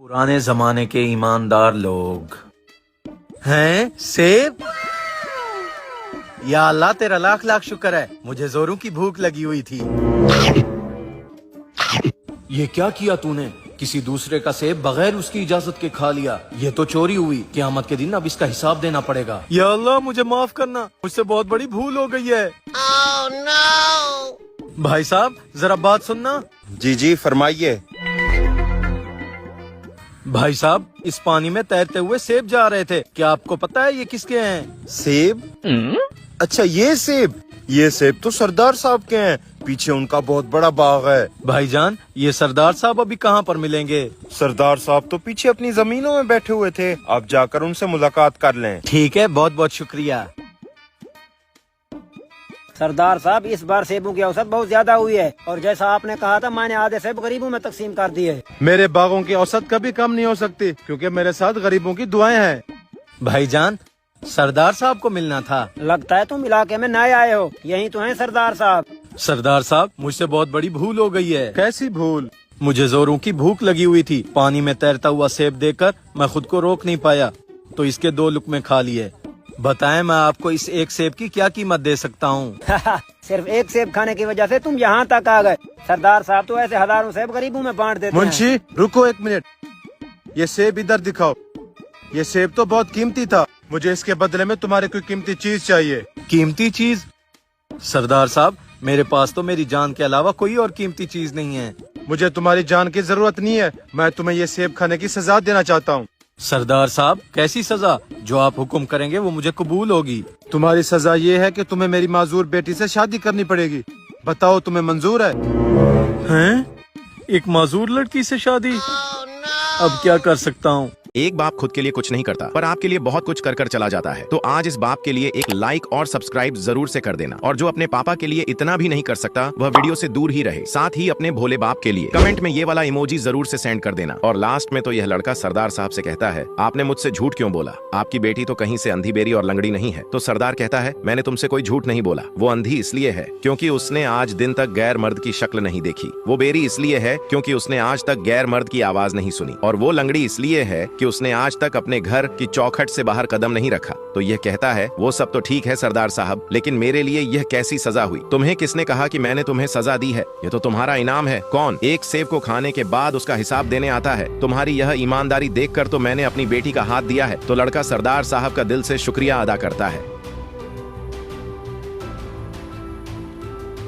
पुराने जमाने के ईमानदार लोग हैं। सेब? या अल्लाह तेरा लाख लाख शुक्र है, मुझे जोरों की भूख लगी हुई थी। ये क्या किया तूने? किसी दूसरे का सेब बगैर उसकी इजाजत के खा लिया। ये तो चोरी हुई। क़यामत के दिन अब इसका हिसाब देना पड़ेगा। या अल्लाह मुझे माफ करना, मुझसे बहुत बड़ी भूल हो गई है। Oh, no! भाई साहब जरा बात सुनना। जी जी फरमाइए। भाई साहब इस पानी में तैरते हुए सेब जा रहे थे। क्या आपको पता है ये किसके हैं? सेब? अच्छा ये सेब तो सरदार साहब के हैं। पीछे उनका बहुत बड़ा बाग है। भाईजान ये सरदार साहब अभी कहाँ पर मिलेंगे? सरदार साहब तो पीछे अपनी जमीनों में बैठे हुए थे। आप जाकर उनसे मुलाकात कर लें। ठीक है, बहुत बहुत शुक्रिया। सरदार साहब इस बार सेबों की औसत बहुत ज्यादा हुई है और जैसा आपने कहा था मैंने आधे सेब गरीबों में तकसीम कर दिए। मेरे बागों की औसत कभी कम नहीं हो सकती क्योंकि मेरे साथ गरीबों की दुआएं हैं। भाईजान सरदार साहब को मिलना था। लगता है तुम इलाके में नए आए हो। यही तो हैं सरदार साहब। सरदार साहब मुझसे बहुत बड़ी भूल हो गई है। कैसी भूल? मुझे जोरों की भूख लगी हुई थी। पानी में तैरता हुआ सेब देखकर मैं खुद को रोक नहीं पाया तो इसके 2 लुकमे खा लिए। बताएं मैं आपको इस एक सेब की क्या कीमत दे सकता हूँ? सिर्फ एक सेब खाने की वजह से तुम यहाँ तक आ गए। सरदार साहब तो ऐसे हजारों सेब गरीबों में बांट देते हैं। मुंशी रुको 1 मिनट, ये सेब इधर दिखाओ। ये सेब तो बहुत कीमती था। मुझे इसके बदले में तुम्हारी कोई कीमती चीज चाहिए। कीमती चीज? सरदार साहब मेरे पास तो मेरी जान के अलावा कोई और कीमती चीज नहीं है। मुझे तुम्हारी जान की जरूरत नहीं है। मैं तुम्हें ये सेब खाने की सजा देना चाहता हूँ। सरदार साहब कैसी सजा? जो आप हुक्म करेंगे वो मुझे कबूल होगी। तुम्हारी सजा ये है कि तुम्हें मेरी माजूर बेटी से शादी करनी पड़ेगी। बताओ तुम्हें मंजूर है? हैं? एक माजूर लड़की से शादी? अब क्या कर सकता हूँ? एक बाप खुद के लिए कुछ नहीं करता पर आपके लिए बहुत कुछ कर कर चला जाता है। तो आज इस बाप के लिए एक लाइक और सब्सक्राइब जरूर से कर देना। और जो अपने पापा के लिए इतना भी नहीं कर सकता वह वीडियो से दूर ही रहे। साथ ही अपने भोले बाप के लिए कमेंट में ये वाला इमोजी जरूर से सेंड कर देना। और लास्ट में तो यह लड़का सरदार साहब से कहता है, आपने मुझसे झूठ क्यों बोला? आपकी बेटी तो कहीं से अंधी बेरी और लंगड़ी नहीं है। तो सरदार कहता है, मैंने तुमसे कोई झूठ नहीं बोला। वो अंधी इसलिए है क्योंकि उसने आज दिन तक गैर मर्द की शक्ल नहीं देखी। वो बेरी इसलिए है क्योंकि उसने आज तक गैर मर्द की आवाज नहीं सुनी। और वो लंगड़ी इसलिए है कि उसने आज तक अपने घर की चौखट से बाहर कदम नहीं रखा। तो यह कहता है, वो सब तो ठीक है सरदार साहब, लेकिन मेरे लिए यह कैसी सजा हुई? तुम्हें किसने कहा कि मैंने तुम्हें सजा दी है? ये तो तुम्हारा इनाम है। कौन एक सेब को खाने के बाद उसका हिसाब देने आता है? तुम्हारी यह ईमानदारी देखकर तो मैंने अपनी बेटी का हाथ दिया है। तो लड़का सरदार साहब का दिल से शुक्रिया अदा करता है।